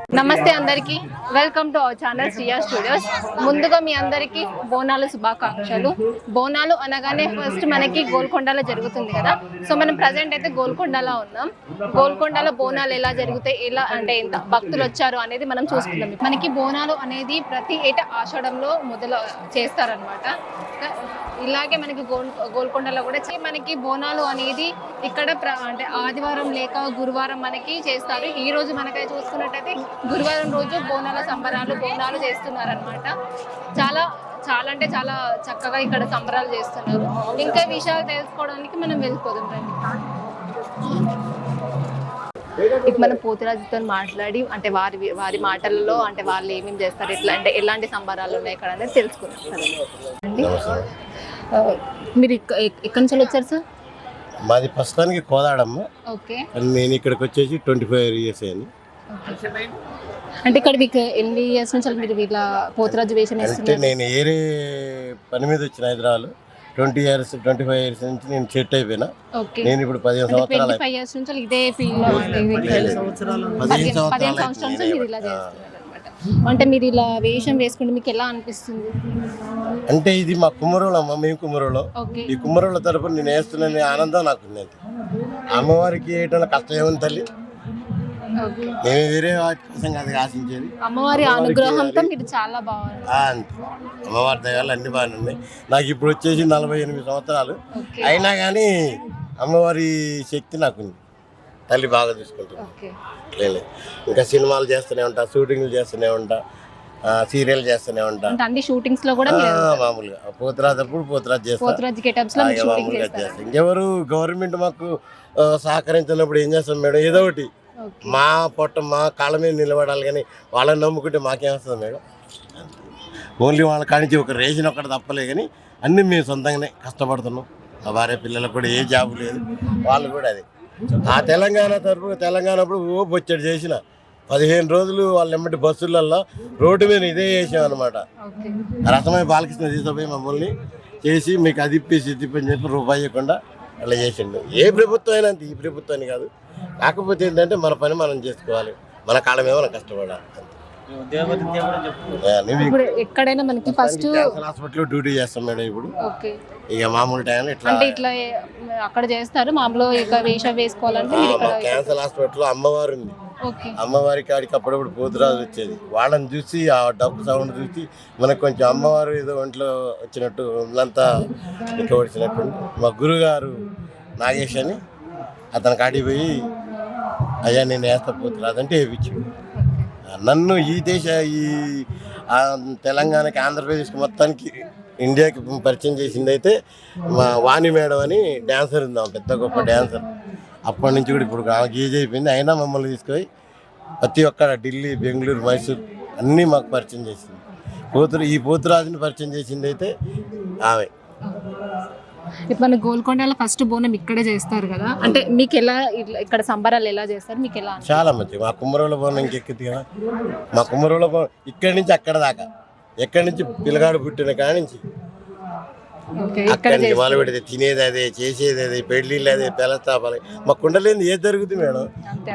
నమస్తే అందరికి, welcome to our channel Sriya studios. ముందుగా మీ అందరికీ బోనాలు శుభాకాంక్షలు. బోనాలు అనగానే ఫస్ట్ మనకి గోల్కొండలో జరుగుతుంది కదా. సో మనం ప్రజెంట్ అయితే గోల్కొండలో ఉన్నాం. గోల్కొండలో బోనాలు ఎలా జరుగుతాయి, ఎలా అంటే ఎంత భక్తులు వచ్చారు అనేది మనం చూసుకుందాం. మనకి బోనాలు అనేది ప్రతి ఏటా ఆషాఢంలో మొదలు చేస్తారనమాట. ఇలాగే మనకి గోల్కొండలో కూడా మనకి బోనాలు అనేది ఇక్కడ అంటే ఆదివారం లేక గురువారం మనకి చేస్తారు. ఈ రోజు మనకైతే చూసుకున్నట్టయితే గురువారం రోజు బోనాల సంబరాలు బోనాలు చేస్తున్నారనమాట. చాలా చాలా అంటే చాలా చక్కగా ఇక్కడ సంబరాలు చేస్తున్నారు. ఇంకా విషయాలు తెలుసుకోవడానికి మనం వెళ్ళిపోదాం రండి. ఇప్పుడు మనం పోతురాజుతో మాట్లాడి అంటే వారి మాటల్లో అంటే వాళ్ళు ఏమేమి చేస్తారు, ఎట్లా అంటే ఎలాంటి సంబరాలు ఉన్నాయి ఇక్కడ అనేది తెలుసుకుందాం. మీరు ఎక్కడి నుంచి వచ్చారు సార్? మాది ప్రస్తుతానికి కోదాడమ్మ. ఓకే. నేను ఇక్కడికి వచ్చేసి 25 years అయింది. అంటే ఇక్కడ మీకు ఎన్ని ఇయర్స్ నుంచి మీరు వీళ్ళ పోతురాజు వేషం వేస్తున్నారు? అంటే నేను ఏరే పని మీద వచ్చిన హైదరాబాద్ 25 years నుంచి నేను సెట్ అయిపోయినా. నేను ఇప్పుడు 15 సంవత్సరాలు. 25 years నుంచి ఇదే ఫీల్డ్ లో 15 సంవత్సరాల నుంచి మీరు ఇలా చేస్తున్నారు అనమాట. అంటే మీరు ఇలా వేషం వేసుకుంటే మీకు ఎలా అనిపిస్తుంది? అంటే ఇది మా కుమ్మరోళ్ళు అమ్మ, మేము కుమ్మరోళ్ళు. ఈ కుమ్మరోళ్ళ తరపున నేను వేస్తున్న ఆనందం నాకు ఉన్నది. అమ్మవారికి వేయటం కష్టం ఏముంది తల్లి, మేము వేరే వాటి కోసం కాదు ఆశించేది. అమ్మవారి అనుగ్రహంతో మీరు చాలా బాగుంది. అంతే, అమ్మవారి దయవల్ల అన్ని బాగానే ఉన్నాయి. నాకు ఇప్పుడు వచ్చేసి 48 సంవత్సరాలు అయినా కానీ అమ్మవారి శక్తి నాకు ఉంది. తల్లి బాగా చూసుకుంటుంది. లేదు, ఇంకా సినిమాలు చేస్తూనే ఉంటా, షూటింగ్లు చేస్తూనే ఉంటా, సీరియల్ చేస్తూనే ఉంటా. అన్ని షూటింగ్స్ లో కూడా మామూలుగా పోతురాజు అప్పుడు పోతురాజు చేస్తాం. మామూలుగా చేస్తాం. ఇంకెవరు గవర్నమెంట్ మాకు సహకరించినప్పుడు ఏం చేస్తాం మేడం, ఏదో ఒకటి మా పొట్ట మా కాళ్ళ మీద నిలబడాలి. కానీ వాళ్ళని నమ్ముకుంటే మాకేమొస్తుంది మేడం? ఓన్లీ వాళ్ళ కానించి ఒక రేషన్ ఒక్కటి తప్పలే, కానీ అన్నీ మేము సొంతంగానే కష్టపడుతున్నాం. మా భార్య పిల్లలకు కూడా ఏ జాబు లేదు, వాళ్ళు కూడా అదే. ఆ తెలంగాణ తరఫున తెలంగాణప్పుడు బొచ్చడి చేసిన 15 రోజులు వాళ్ళ ఎమ్మటి బస్సులలో రోడ్డు మీద ఇదే చేసాం అనమాట. రసమై బాలకృష్ణ తీసుకుపోయి మమ్మల్ని చేసి మీకు అది ఇప్పేసి ఇది ఇప్పని చెప్పి రూపాయి ఇవ్వకుండా అలా చేసిండు. ఏ ప్రభుత్వం అయినా అంతే, ఈ ప్రభుత్వాన్ని కాదు. కాకపోతే ఏంటంటే మన పని మనం చేసుకోవాలి, మన కాళ్ళ మీద మనం కష్టపడాలి. ఎక్కడైనా మనకి ఫస్ట్ హాస్పిటల్లో డ్యూటీ చేస్తాం మేడం. ఇప్పుడు ఇక మామూలు టైంలో ఇట్లా అక్కడ చేస్తారు. మామూలు ఇక వేషం వేసుకోవాలంటే క్యాన్సర్ హాస్పిటల్లో అమ్మవారు ఉంది. అమ్మవారి కాడికి అప్పుడప్పుడు పోతురాజు వచ్చేది. వాళ్ళని చూసి ఆ డబ్బు సౌండ్ చూసి మనకు కొంచెం అమ్మవారు ఏదో ఒంట్లో వచ్చినట్టు అంతా ఇంకా వచ్చినట్టు. మా గురుగారు నాగేష్ అని అతని కాడికి పోయి అయ్యా నేను వేస్తా పోతురాజు అంటే వేయించాడు. నన్ను ఈ తెలంగాణకి ఆంధ్రప్రదేశ్కి మొత్తానికి ఇండియాకి పరిచయం చేసింది అయితే మా వాణి మేడం అని డ్యాన్సర్ ఉంది, పెద్ద గొప్ప డ్యాన్సర్. అప్పటి నుంచి కూడా ఇప్పుడు ఆమెకి ఏజ్ అయిపోయింది, అయినా మమ్మల్ని తీసుకొని ప్రతి ఒక్క ఢిల్లీ, బెంగళూరు, మైసూర్ అన్నీ మాకు పరిచయం చేసింది. ఈ పోతురాజుని పరిచయం చేసింది అయితే ఆమె. ఇప్పుడు మన గోల్కొండలో ఫస్ట్ బోనం ఇక్కడే చేస్తారు కదా, అంటే మీకు ఎలా ఇక్కడ సంబరాలు ఎలా చేస్తారు, మీకు ఎలా? చాలా మంచి. మా కుమ్మరోళ్ళ బోనం ఇంకెక్కింది కదా. మా కుమ్మరోళ్ళ బోనం ఇక్కడి నుంచి అక్కడ దాకా, ఎక్కడి నుంచి పిల్లగాడు పుట్టిన కాడి నుంచి అక్కడి నుంచి మొదలు పెడితే తినేది అదే, చేసేది అదే, పెళ్ళిళ్ళు అదే, పెళ్ళస్తాపాలి. మా కుండలేంది ఏది జరుగుతుంది మేడం.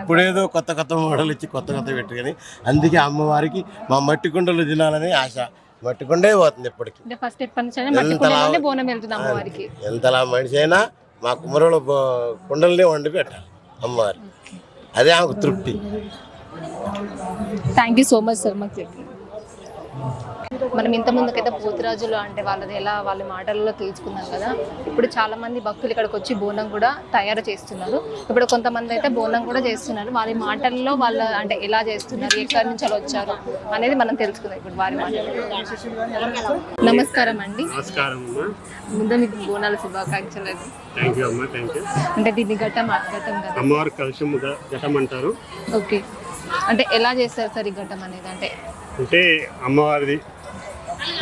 ఇప్పుడేదో కొత్త కొత్త మోడల్ ఇచ్చి కొత్త కొత్త పెట్టు. కానీ అందుకే అమ్మవారికి మా మట్టి కుండలు తినాలని ఆశ. మట్టి కుండే పోతుంది ఎప్పటికీ. ఎంతలా మనిషి అయినా మా కుమ్మరోళ్ళ కుండలనే వండి పెట్టాలి అమ్మవారికి, అదే ఆమెకు తృప్తి. Thank you so much sir మాకు చెప్పి. మనం ఇంత ముందుకైతే పోతురాజులు అంటే వాళ్ళది ఎలా వాళ్ళ మాటల్లో తెలుసుకున్నాం కదా. ఇప్పుడు చాలా మంది భక్తులు ఇక్కడికి వచ్చి బోనం కూడా తయారు చేస్తున్నారు. ఇప్పుడు కొంతమంది అయితే బోనం కూడా చేస్తున్నారు. వాళ్ళ మాటల్లో వాళ్ళు అంటే ఎలా చేస్తున్నారు, ఎక్కడి నుంచి అలా వచ్చారు అనేది మనం తెలుసుకుందాం ఇప్పుడు వారి మాటలు. నమస్కారం అండి. ముందు మీకు బోనాల శుభాకాంక్షలు. అంటే దీన్ని ఘట్టం కదా, అమ్మవారి కలశం ఘట్టం అంటారు. ఓకే, అంటే ఎలా చేస్తారు సార్ ఈ ఘట్టం అనేది? అంటే అమ్మవారిది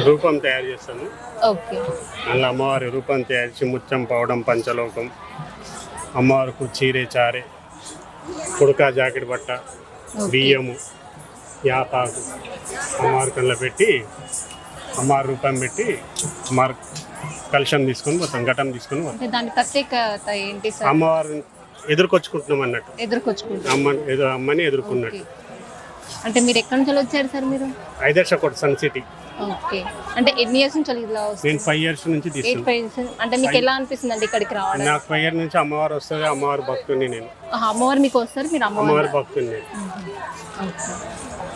రూపం తయారు చేస్తాను. ఓకే, మళ్ళీ అమ్మవారి రూపం తయారు చేసి ముత్యం, పవడం, పంచలోకం, అమ్మవారికి చీరే చారే, కుడక, జాకెట్ బట్ట, బియ్యము, యాపాకు అమ్మవారి కళ్ళ పెట్టి అమ్మవారి రూపం పెట్టి అమ్మవారి కలశం తీసుకొని మొత్తం ఘటం తీసుకొని అమ్మవారిని ఎదుర్కొచ్చుకుంటున్నాం అన్నట్టు. అమ్మని ఎదుర్కొన్నట్టు అంటే మీరు ఎక్కడి నుంచి వచ్చారు సార్ మీరు? ఐదర్శకోట సన్ సిటీ. ఓకే, అంటే ఎన్ని ఇయర్స్ నుంచి ఇలా వస్తుంది? నేను 5 years నుంచి 8 తీసుకున్నాను. years. అంటే మీకు ఎలా అనిపిస్తుంది అండి ఇక్కడికి రావడం? నాకు 5 years నుంచి అమ్మవారు వస్తుంది, అమ్మవారి భక్తుని నేను. అమ్మవారు మీకు వస్తారు, మీరు అమ్మవారి భక్తుని నేను. ఓకే,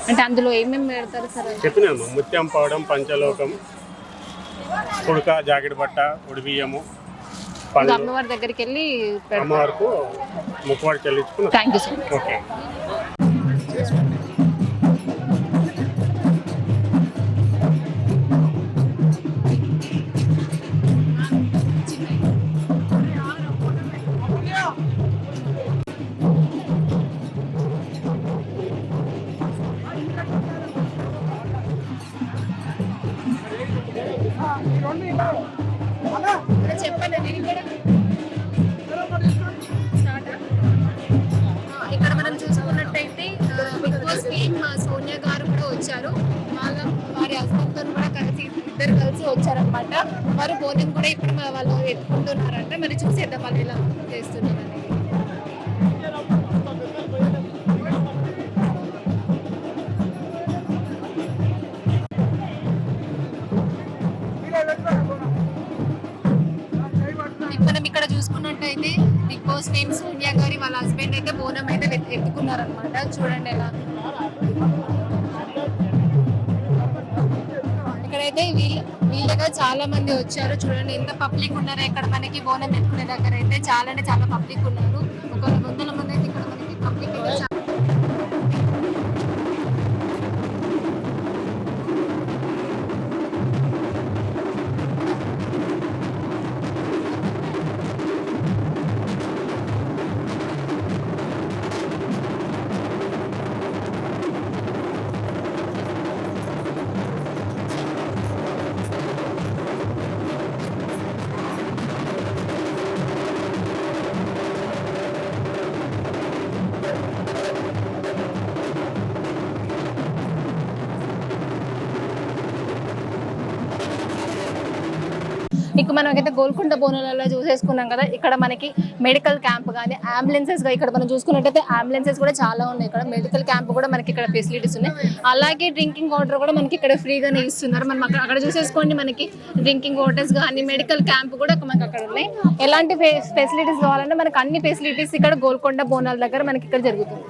అంటే అందులో ఏమేమి పెడతారు సార్? చెప్పినాము, ముత్యం పవడం పంచలోకం, కుడక జాకెట్ బట్ట, ఉడిబియ్యము, పళ్ళు. అమ్మవారి దగ్గరికి వెళ్ళి అమ్మవారికి ముక్కువాడు చెల్లించుకున్నాం. Thank you sir. ఓకే. ఇక్కడ మనం చూసుకున్నట్టయితే బిగ్ బాస్ టీమ్ సోనియా గారు కూడా వచ్చారు. వారి హస్బెండ్ తో కూడా కలిసి ఇద్దరు కలిసి వచ్చారనమాట. వారు బోనం కూడా ఇప్పుడు వాళ్ళు ఎత్తుకుంటున్నారంట. మరి చూసేద్దాం వాళ్ళు ఎలా చేస్తున్నారు అనేది. మనం ఇక్కడ చూసుకున్నట్టయితే బిగ్ బాస్ నేమ్ సోనియా గారి వాళ్ళ హస్బెండ్ అయితే బోనం అయితే ఎత్తుకున్నారనమాట. చూడండి ఎలా ఇక్కడైతే వీళ్ళగా చాలా మంది వచ్చారు. చూడండి ఎంత పబ్లిక్ ఉన్నారో ఇక్కడ మనకి బోనం ఎత్తుకునే దగ్గర అయితే చాలా అంటే చాలా పబ్లిక్ ఉన్నారు. ఒక 100 మంది అయితే ఇక్కడ మనకి పబ్లిక్ అయితే ఇక మనమైతే గోల్కొండ బోనాలలో చూసేసుకున్నాం కదా. ఇక్కడ మనకి మెడికల్ క్యాంప్ కానీ అంబులెన్సెస్ ఇక్కడ మనం చూసుకున్నట్టయితే అంబులెన్సెస్ కూడా చాలా ఉన్నాయి. ఇక్కడ మెడికల్ క్యాంప్ కూడా మనకి ఇక్కడ ఫెసిలిటీస్ ఉన్నాయి. అలాగే డ్రింకింగ్ వాటర్ కూడా మనకి ఇక్కడ ఫ్రీగానే ఇస్తున్నారు. మనం అక్కడ చూసేసుకోండి, మనకి డ్రింకింగ్ వాటర్స్ కానీ మెడికల్ క్యాంప్ కూడా మనకి అక్కడ ఉన్నాయి. ఎలాంటి ఫెసిలిటీస్ కావాలంటే మనకి అన్ని ఫెసిలిటీస్ ఇక్కడ గోల్కొండ బోనాల దగ్గర మనకి ఇక్కడ జరుగుతుంది.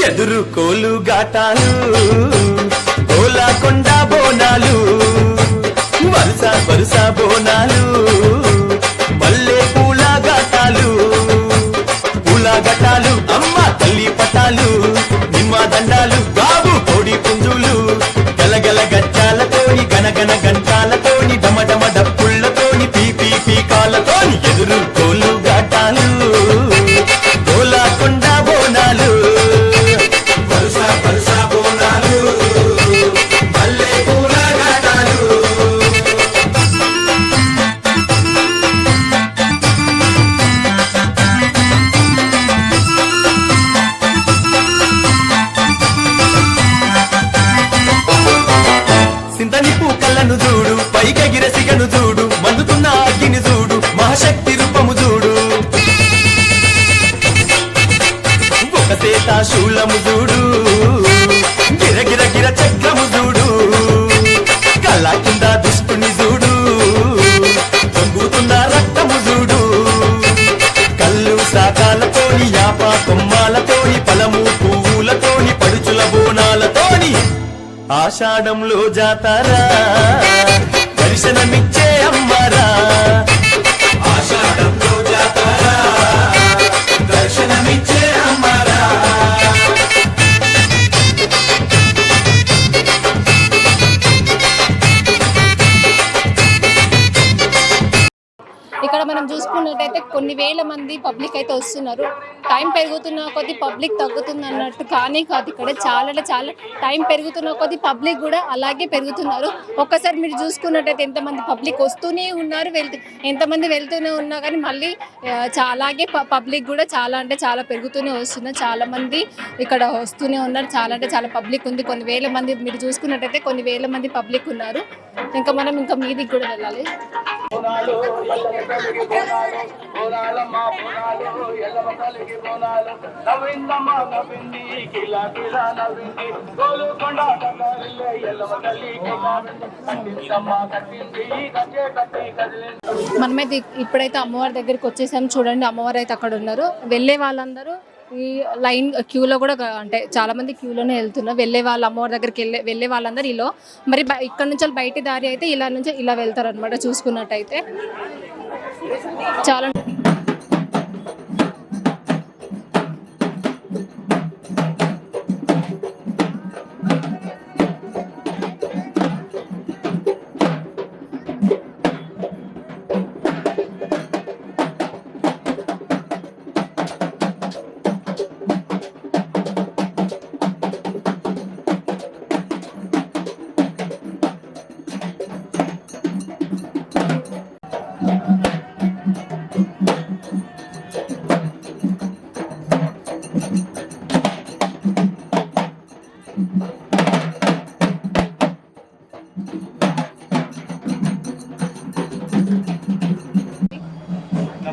ఎదురు కోలు గాటాలు, గోలకొండ బోనాలు, వరుస వరుస బోనాలు, మల్లె పూల గాటాలు, పూల గటాలు, అమ్మ తల్లి పటాలు, నిమ్మ దండాలు, బాబు కోడి పుంజులు, గలగల గజ్జాలతోని గనగన గంటాలతోని డమడమ డప్పుళ్లతోని పీపీ పీకాలతోని ఎదురు కోలు గాటాలు, గోలకొండ బోనాలు, సింతని పూకళ్ళను చూడు, పైకెగిర సిగను చూడు, మండుతున్న అగ్గిని చూడు, మహాశక్తి రూపము చూడు, ఒక సేత శూలము చూడు, గిరగిర గిర చక్రము చూడు, కళ్ళ కింద దుష్టుని చూడు, పొంగుతున్న రక్తము చూడు, కళ్ళు సాకాలతోని యాప కొమ్మాలతోని పలము పువ్వులతోని పడుచుల బోనాలతోని ఆషాఢంలో జాతారా దర్శనమిచ్చే అమ్మరా, ఆషాఢంలో జాతారా దర్శనమిచ్చే అమ్మరా. ఇక్కడ మనం చూసుకున్నట్టయితే కొన్ని వేల మంది పబ్లిక్ అయితే వస్తున్నారు. టైం పెరుగుతున్న కొద్ది పబ్లిక్ తగ్గుతుంది అన్నట్టు కానీ కాదు, ఇక్కడ చాలా అంటే చాలా టైం పెరుగుతున్న కొద్ది పబ్లిక్ కూడా అలాగే పెరుగుతున్నారు. ఒక్కసారి మీరు చూసుకున్నట్టయితే ఎంతమంది పబ్లిక్ వస్తూనే ఉన్నారు, ఎంతమంది వెళ్తూనే ఉన్నా కానీ మళ్ళీ అలాగే పబ్లిక్ కూడా చాలా అంటే చాలా పెరుగుతూనే వస్తున్నారు. చాలా మంది ఇక్కడ వస్తూనే ఉన్నారు. చాలా అంటే చాలా పబ్లిక్ ఉంది. కొన్ని వేల మంది మీరు చూసుకున్నట్టయితే కొన్ని వేల మంది పబ్లిక్ ఉన్నారు. ఇంకా మనం ఇంకా మీదికి కూడా వెళ్ళాలి. మనమైతే ఇప్పుడైతే అమ్మవారి దగ్గరికి వచ్చేసాము. చూడండి, అమ్మవారు అయితే అక్కడ ఉన్నారు. వెళ్ళే వాళ్ళందరూ ఈ లైన్ క్యూలో కూడా అంటే చాలా మంది క్యూలోనే వెళ్తున్నారు. వెళ్ళే వాళ్ళు అమ్మవారి దగ్గరికి వెళ్ళే వాళ్ళందరూ ఇలా మరి ఇక్కడ నుంచి బయటి దారి అయితే ఇలా నుంచి ఇలా వెళ్తారు అనమాట. చూసుకున్నట్టయితే చాలా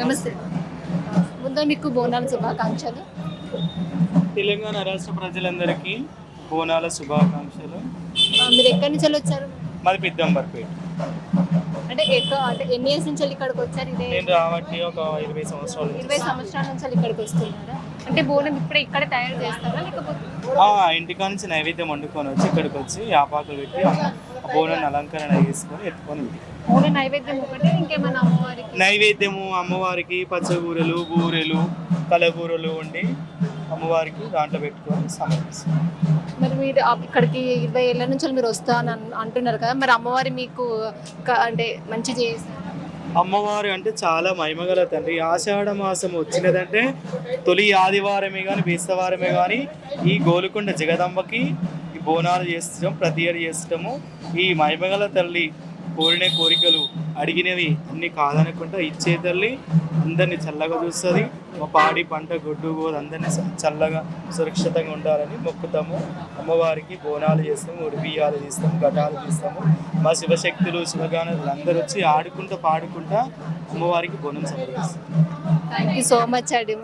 నమస్తే. ముందు మీకు బోనాల శుభాకాంక్షలు. తెలంగాణ రాష్ట్ర ప్రజలందరికీ బోనాల శుభాకాంక్షలు. మీరు ఎక్కడి నుంచి వచ్చారు? మాది పెద్దంబర్పేట. అంటే ఎన్ని ఇయర్స్ నుంచి ఇక్కడికి వచ్చారు? నేను రాబట్టి ఒక 20 సంవత్సరాలు. 20 సంవత్సరాల నుంచి ఇక్కడికి వస్తున్నారా? అంటే బోనం ఇప్పుడే ఇక్కడే తయారు చేస్తారా లేకపోతే ఇంటికా నుంచి నైవేద్యం వండుకొని వచ్చి ఇక్కడికి వచ్చి యాపాకులు పెట్టి బోనాన్ని అలంకరణ చేసుకొని ఎత్తుకొని ఓన్లీ నైవేద్యం ఒకటి, ఇంకేమైనా అమ్మవారికి? నైవేద్యము అమ్మవారికి పచ్చగూరలు, బూరెలు, కలగూరలు వండి అమ్మవారికి దాంట్లో పెట్టుకొని సమర్పిస్తాం. మరి మీరు ఇక్కడికి 20 ఏళ్ళ నుంచి మీరు వస్తా అని అంటున్నారు కదా, మరి అమ్మవారి మీకు అంటే మంచి చేస్తారు? అమ్మవారు అంటే చాలా మహిమగల తండ్రి. ఆషాఢ మాసం వచ్చినదంటే తొలి ఆదివారమే కానీ బేస్తవారమే కానీ ఈ గోలుకొండ జగదంబకి ఈ బోనాలు చేస్తాం, ప్రతి ఏడు చేస్తాము. ఈ మహిమగల తల్లి కోరిన కోరికలు అడిగినవి అన్ని కాదనుకుంటా ఇచ్చే తల్లి అందరినీ చల్లగా చూస్తుంది. మా పాడి పంట గొడ్డు గోదు అందరినీ చల్లగా సురక్షితంగా ఉండాలని మొక్కుతాము. అమ్మవారికి బోనాలు చేస్తాము, ఉడిబియ్యాలు తీస్తాము, ఘటాలు తీస్తాము. మా శివశక్తులు శివగానులు అందరూ వచ్చి ఆడుకుంటూ పాడుకుంటా అమ్మవారికి బోనం సమర్పిస్తాం. థ్యాంక్ యూ సో మచ్ అండి.